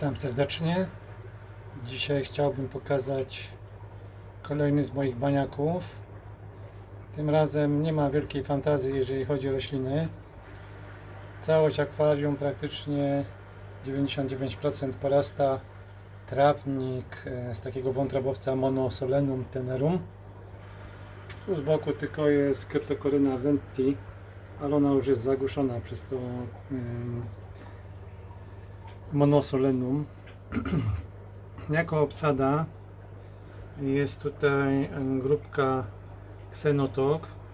Witam serdecznie. Dzisiaj chciałbym pokazać kolejny z moich baniaków. Tym razem nie ma wielkiej fantazji, jeżeli chodzi o rośliny. Całość akwarium praktycznie 99% porasta trawnik z takiego wątrobowca Monosolenum tenerum. Tu z boku tylko jest Cryptocoryna venti, ale ona już jest zagłuszona przez to Monosolenum. Jako obsada jest tutaj grupka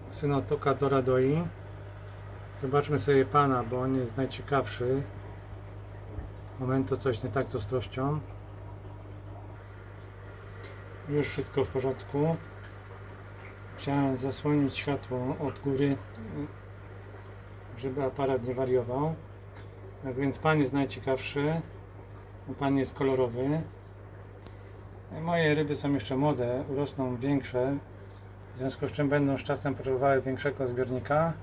Xenotoka doradoi. Zobaczmy sobie pana, bo on jest najciekawszy. Momentu coś nie tak z ostrością. Już wszystko w porządku. Chciałem zasłonić światło od góry, żeby aparat nie wariował. Tak więc pan jest najciekawszy. Pan jest kolorowy. Moje ryby są jeszcze młode, urosną większe, w związku z czym będą z czasem potrzebowały większego zbiornika,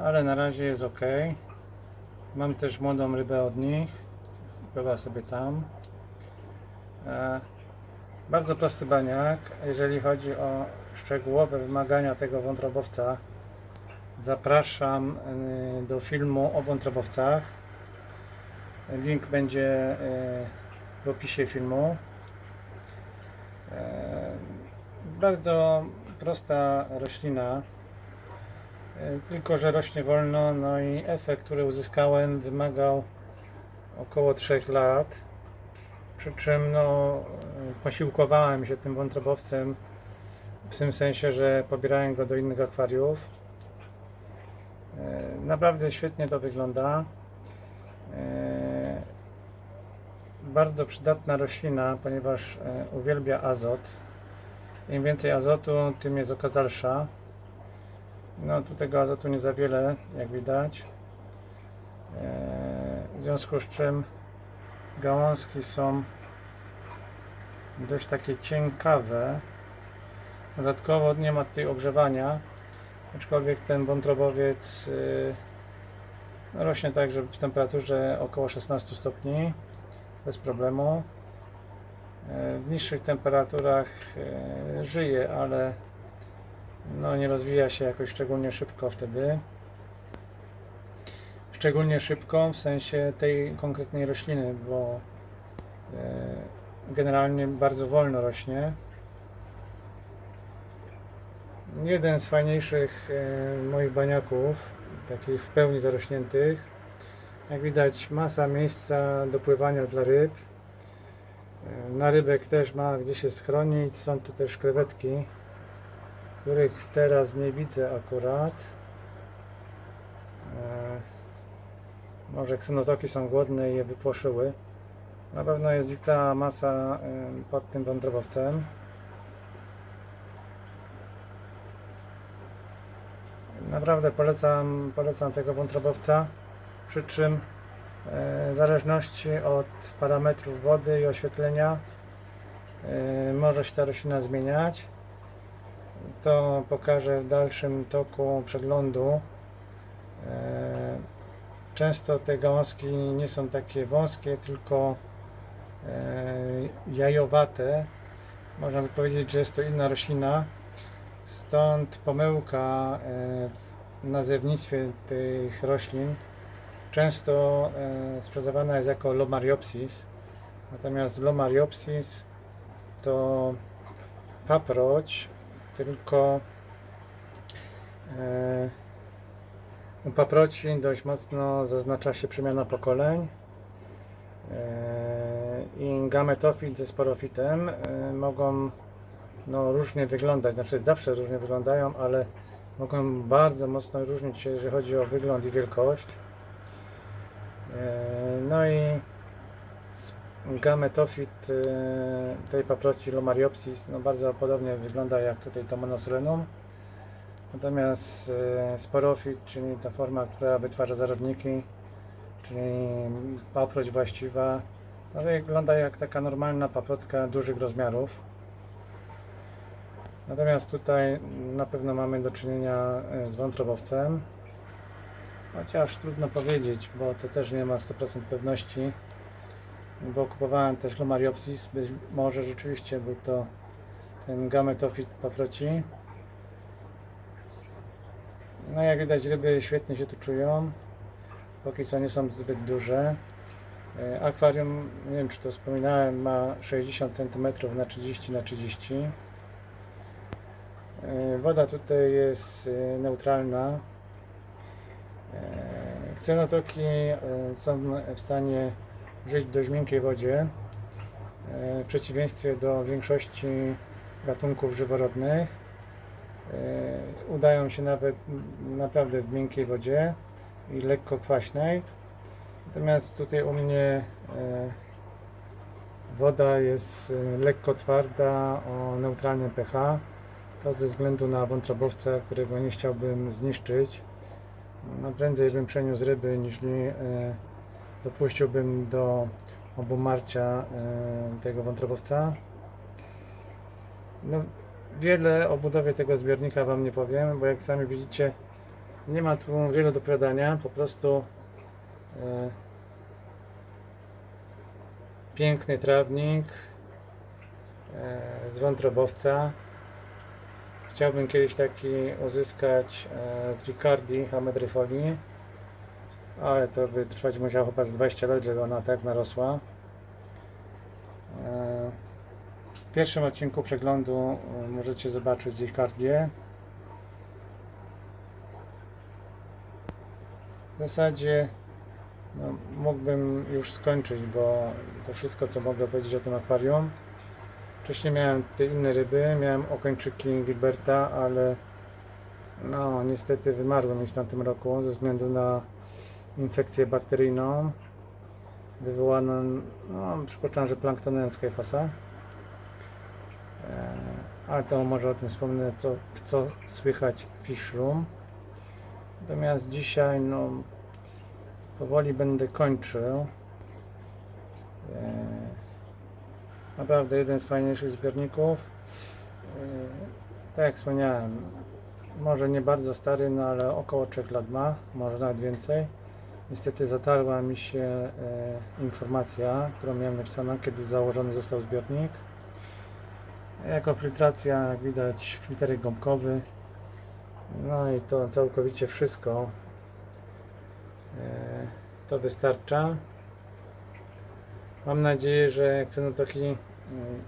ale na razie jest ok. Mam też młodą rybę od nich, była sobie tam. Bardzo prosty baniak. Jeżeli chodzi o szczegółowe wymagania tego wątrobowca, zapraszam do filmu o wątrobowcach. Link będzie w opisie filmu. Bardzo prosta roślina, tylko że rośnie wolno, no i efekt, który uzyskałem, wymagał około 3 lat, przy czym no, posiłkowałem się tym wątrobowcem w tym sensie, że pobierałem go do innych akwariów. Naprawdę świetnie to wygląda. Bardzo przydatna roślina, ponieważ uwielbia azot. Im więcej azotu, tym jest okazalsza. No tu tego azotu nie za wiele, jak widać. W związku z czym gałązki są dość takie cienkawe. Dodatkowo nie ma tutaj ogrzewania, aczkolwiek ten wątrobowiec rośnie także w temperaturze około 16 stopni. Bez problemu. W niższych temperaturach żyje, ale no nie rozwija się jakoś szczególnie szybko wtedy. Szczególnie szybko w sensie tej konkretnej rośliny, bo generalnie bardzo wolno rośnie. Jeden z fajniejszych moich baniaków, takich w pełni zarośniętych. Jak widać, masa miejsca do pływania dla ryb. Na rybek też ma gdzie się schronić. Są tu też krewetki, których teraz nie widzę akurat. Może ksenotoki są głodne i je wypłoszyły. Na pewno jest ich cała masa pod tym wątrobowcem. Naprawdę polecam tego wątrobowca. Przy czym w zależności od parametrów wody i oświetlenia może się ta roślina zmieniać. To pokażę w dalszym toku przeglądu. Często te gałązki nie są takie wąskie, tylko jajowate. Można by powiedzieć, że jest to inna roślina. Stąd pomyłka w nazewnictwie tych roślin. Często sprzedawana jest jako Lomariopsis, natomiast Lomariopsis to paproć, tylko u paproci dość mocno zaznacza się przemiana pokoleń i gametofit ze sporofitem mogą no, różnie wyglądać, znaczy zawsze różnie wyglądają, ale mogą bardzo mocno różnić się, jeżeli chodzi o wygląd i wielkość. No i gametofit tej paproci Lomariopsis no bardzo podobnie wygląda jak tutaj to Monosolenum. Natomiast sporofit, czyli ta forma, która wytwarza zarodniki, czyli paproć właściwa, no wygląda jak taka normalna paprotka dużych rozmiarów. Natomiast tutaj na pewno mamy do czynienia z wątrobowcem. Chociaż trudno powiedzieć, bo to też nie ma 100% pewności. bo kupowałem też Lomariopsis, być może rzeczywiście był to ten Gametophyt paproci. No jak widać, ryby świetnie się tu czują, póki co nie są zbyt duże. Akwarium, nie wiem czy to wspominałem, ma 60 cm na 30 na 30. Woda tutaj jest neutralna. Ksenotoki są w stanie żyć w dość miękkiej wodzie, w przeciwieństwie do większości gatunków żyworodnych. Udają się nawet naprawdę w miękkiej wodzie i lekko kwaśnej. Natomiast tutaj u mnie woda jest lekko twarda o neutralnym pH. To ze względu na wątrobowca, którego nie chciałbym zniszczyć. No, prędzej bym przeniósł ryby, niż dopuściłbym do obumarcia tego wątrobowca. No, wiele o budowie tego zbiornika Wam nie powiem, bo jak sami widzicie, nie ma tu wiele do powiadania. Po prostu piękny trawnik z wątrobowca. Chciałbym kiedyś taki uzyskać z Ricardi Hamedryfolii, ale to by trwać musiało chyba z 20 lat, żeby ona tak narosła. W pierwszym odcinku przeglądu możecie zobaczyć Ricardię. W zasadzie no, mógłbym już skończyć, bo to wszystko, co mogę powiedzieć o tym akwarium. Wcześniej miałem te inne ryby, miałem okończyki Gilberta, ale no niestety wymarły mi w tamtym roku ze względu na infekcję bakteryjną wywołaną, no przypuszczam, że planktonem Skyphasa. Ale to może o tym wspomnę, co słychać w Fish Room. Natomiast dzisiaj no powoli będę kończył. Naprawdę jeden z fajniejszych zbiorników. Tak jak wspomniałem, może nie bardzo stary, no ale około 3 lat ma, może nawet więcej. Niestety zatarła mi się informacja, którą miałem napisaną, kiedy założony został zbiornik. Jako filtracja, jak widać, filterek gąbkowy. No i to całkowicie wszystko. To wystarcza. Mam nadzieję, że ksenotoki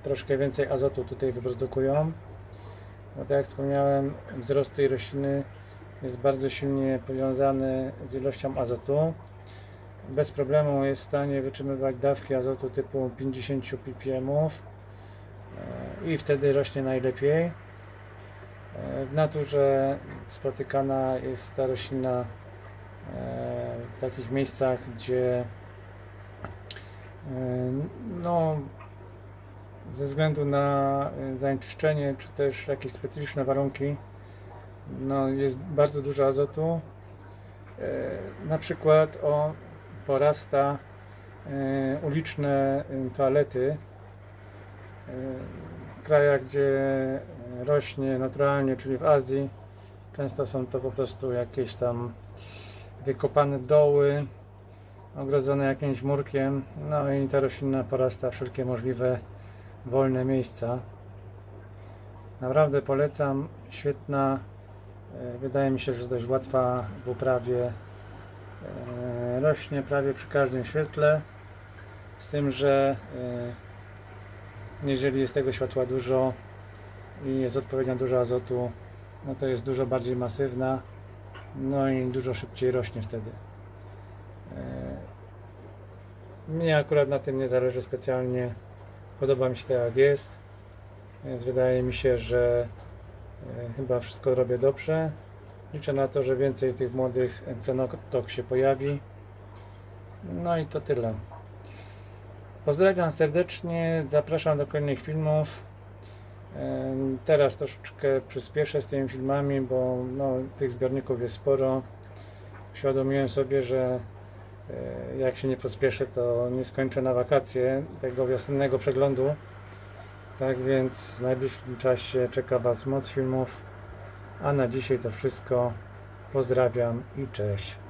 troszkę więcej azotu tutaj wyprodukują. No tak jak wspomniałem, wzrost tej rośliny jest bardzo silnie powiązany z ilością azotu. Bez problemu jest w stanie wytrzymywać dawki azotu typu 50 ppm i wtedy rośnie najlepiej. W naturze spotykana jest ta roślina w takich miejscach, gdzie no, ze względu na zanieczyszczenie czy też jakieś specyficzne warunki, no, jest bardzo dużo azotu. Na przykład porasta uliczne toalety w krajach, gdzie rośnie naturalnie, czyli w Azji. Często są to po prostu jakieś tam wykopane doły ogrodzone jakimś murkiem, no i ta roślina porasta wszelkie możliwe wolne miejsca. Naprawdę polecam, świetna, wydaje mi się, że dość łatwa w uprawie, rośnie prawie przy każdym świetle, z tym, że jeżeli jest tego światła dużo i jest odpowiednio dużo azotu, no to jest dużo bardziej masywna, no i dużo szybciej rośnie wtedy. Mnie akurat na tym nie zależy specjalnie, podoba mi się tak jak jest, więc wydaje mi się, że chyba wszystko robię dobrze. Liczę na to, że więcej tych młodych ksenotok się pojawi. No i to tyle. Pozdrawiam serdecznie, zapraszam do kolejnych filmów. Teraz troszeczkę przyspieszę z tymi filmami, bo no, tych zbiorników jest sporo. Uświadomiłem sobie, że jak się nie pospieszę, to nie skończę na wakacje tego wiosennego przeglądu. Tak więc w najbliższym czasie czeka Was moc filmów. A na dzisiaj to wszystko. Pozdrawiam i cześć.